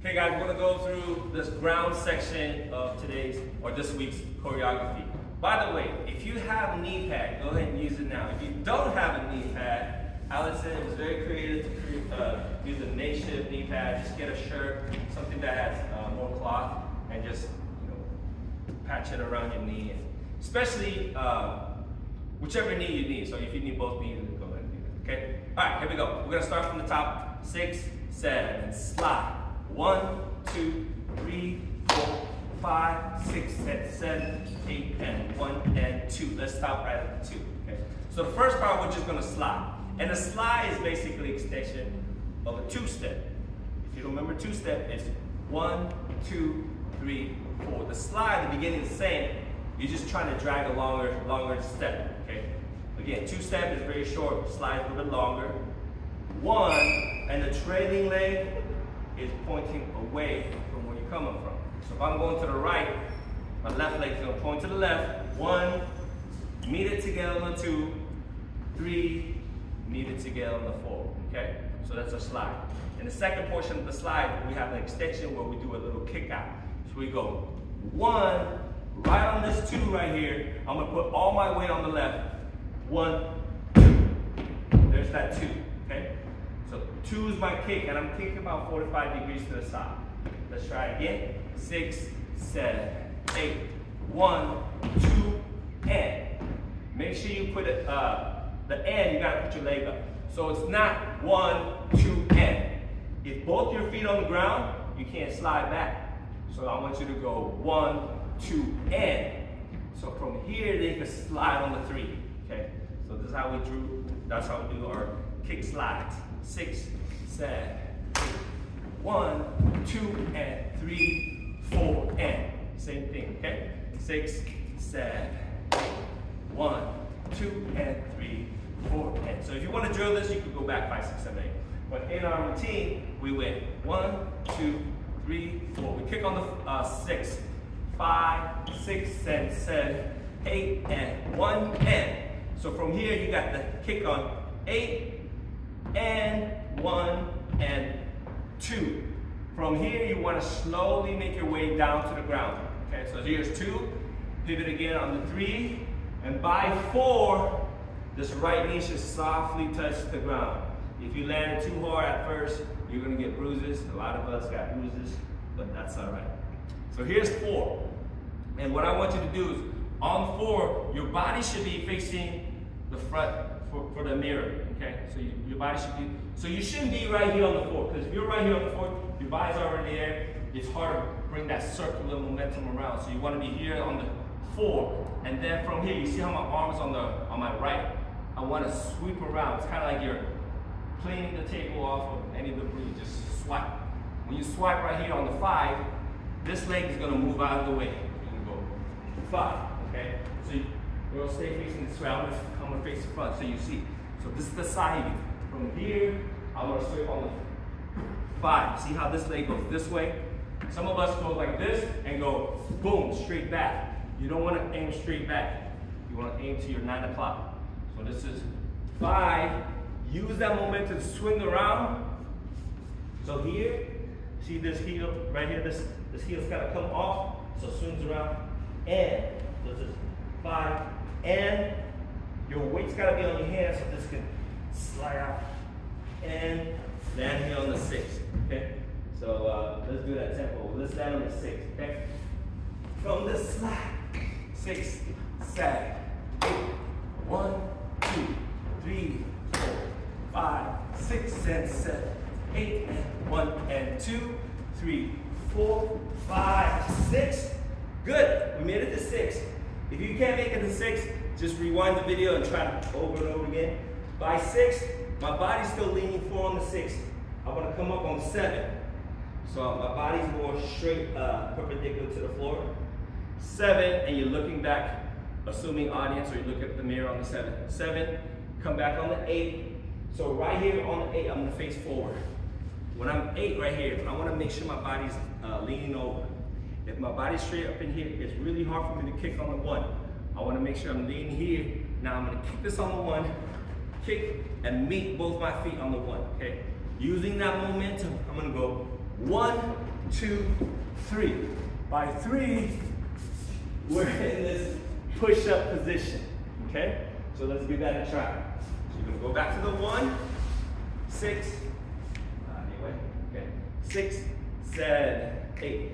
Okay guys, we're gonna go through this ground section of today's or this week's choreography. By the way, if you have a knee pad, go ahead and use it now. If you don't have a knee pad, Allison was very creative to use a makeshift knee pad. Just get a shirt, something that has more cloth, and just patch it around your knee. And especially whichever knee you need. So if you need both knees, go ahead and do that. Okay. All right, here we go. We're gonna start from the top. 6, 7, slide. 1, 2, 3, 4, 5, 6, 7, 8, and 1 and 2. Let's stop right at the 2. Okay. So the first part we're just gonna slide. And the slide is basically extension of a 2-step. If you remember 2-step, it's 1, 2, 3, 4. The slide, the beginning is the same. You're just trying to drag a longer step. Okay. Again, 2-step is very short. Slide is a little bit longer. 1 and the trailing leg is pointing away from where you're coming from. So if I'm going to the right, my left leg is going to point to the left. 1, meet it together on the 2, 3, meet it together on the 4. Okay? So that's a slide. In the second portion of the slide, we have an extension where we do a little kick out. So we go 1, right on this 2 right here. I'm going to put all my weight on the left. 1, 2. There's that 2. Okay? So 2 is my kick, and I'm kicking about 45 degrees to the side. Let's try it again. 6, 7, 8, 1, 2, and. Make sure you put it, the end, you gotta put your leg up. So it's not 1, 2, and. If both your feet on the ground, you can't slide back. So I want you to go 1, 2, and. So from here, then you can slide on the 3. Okay? So this is how we drew, that's how we do our kick slides. 6, 7, 8, 1, 2, and 3, 4, and. Same thing, okay? 6, 7, 8, 1, 2, and 3, 4, and. So if you want to drill this, you can go back 5, 6, 7, 8. But in our routine, we went 1, 2, 3, 4. We kick on the 6, 5, 6, 7, 8, and 1, and. So from here, you got the kick on 8, and 1, and 2. From here, you want to slowly make your way down to the ground. Okay, so here's 2, pivot again on the 3, and by 4, this right knee should softly touch the ground. If you land it too hard at first, you're going to get bruises. A lot of us got bruises, but that's all right. So here's 4. And what I want you to do is, on 4, your body should be facing the front for the mirror, okay? So your body should be, so you shouldn't be right here on the 4, because if you're right here on the 4, your body's already there. It's hard to bring that circular momentum around. So you want to be here on the 4, and then from here, you see how my arm is on my right? I want to sweep around. It's kind of like you're cleaning the table off of any debris. Just swipe. When you swipe right here on the 5, this leg is going to move out of the way. You're going to go 5, okay? So we're going to stay facing this way. I'm going to face the front so you see. So this is the side view. From here, I'm going to sweep on the 5. See how this leg goes this way? Some of us go like this and go boom, straight back. You don't want to aim straight back. You want to aim to your 9 o'clock. So this is 5. Use that momentum to swing around. So here, see this heel right here? This heel's got to come off. So swings around. And so this is 5. And your weight's got to be on your hands so this can slide out. And land here on the 6. Okay? So let's do that tempo. Let's land on the 6. Okay? From the slide. 6, 7, 8, 1, 2, 3, 4, 5, 6, 7, 8, and 1, and 2, 3, 4, 5, 6. Good. We made it to 6. If you can't make it to 6, just rewind the video and try it over and over again. By 6, my body's still leaning 4 on the 6. I want to come up on 7. So my body's more straight, perpendicular to the floor. 7, and you're looking back, assuming audience, or you look at the mirror on the 7. 7, come back on the 8. So right here on the 8, I'm going to face forward. When I'm 8 right here, I want to make sure my body's leaning over. If my body's straight up in here, it's really hard for me to kick on the 1. I want to make sure I'm leaning here. Now I'm going to kick this on the 1, kick, and meet both my feet on the 1, okay? Using that momentum, I'm going to go 1, 2, 3. By 3, we're in this push-up position, okay? So let's give that a try. So you're gonna go back to the 1, 6, anyway, okay, 6, 7, 8.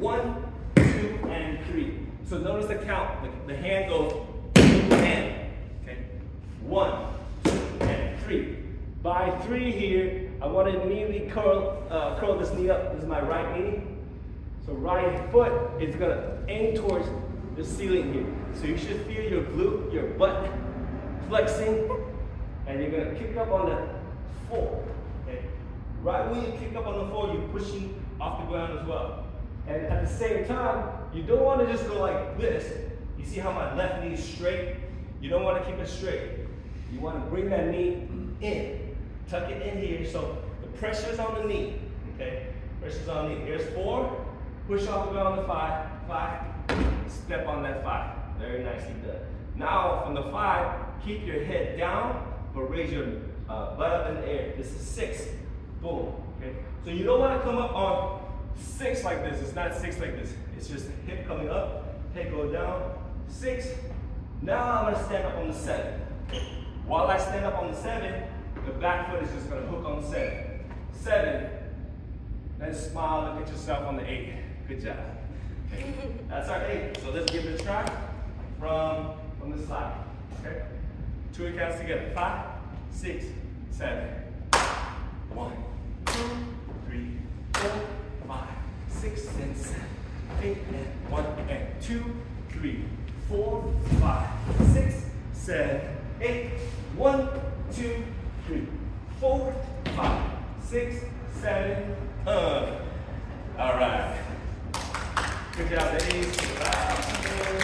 1, 2, and 3. So notice the count. The hand goes in. Okay, 1, 2, and 3. By 3 here, I want to immediately curl this knee up. This is my right knee. So right foot is gonna aim towards the ceiling here. So you should feel your glute, your butt flexing, and you're gonna kick up on the 4. Okay, right when you kick up on the 4, you're pushing off the ground as well. And at the same time, you don't want to just go like this. You see how my left knee is straight? You don't want to keep it straight. You want to bring that knee in. Tuck it in here so the pressure's on the knee. Okay? Pressure's on the knee. Here's 4. Push off the ground on the 5. 5. Step on that 5. Very nicely done. Now, from the 5, keep your head down, but raise your butt up in the air. This is 6. Boom. Okay? So you don't want to come up on 6 like this. It's not 6 like this. It's just hip coming up, head go down. 6. Now I'm going to stand up on the 7. While I stand up on the 7, the back foot is just going to hook on the 7. 7. Then smile, look at yourself on the 8. Good job. Okay. That's our 8. So let's give it a try from the side. Okay. 2 counts together. 5, 6, 7. 1, 2, 3, 4, 5, 6, and 7, 8, and 1, and 2, 3, 4, 5, 6, 7, 8, 1, 2, 3, 4, 5, 6, 7. All right. Good job, ladies.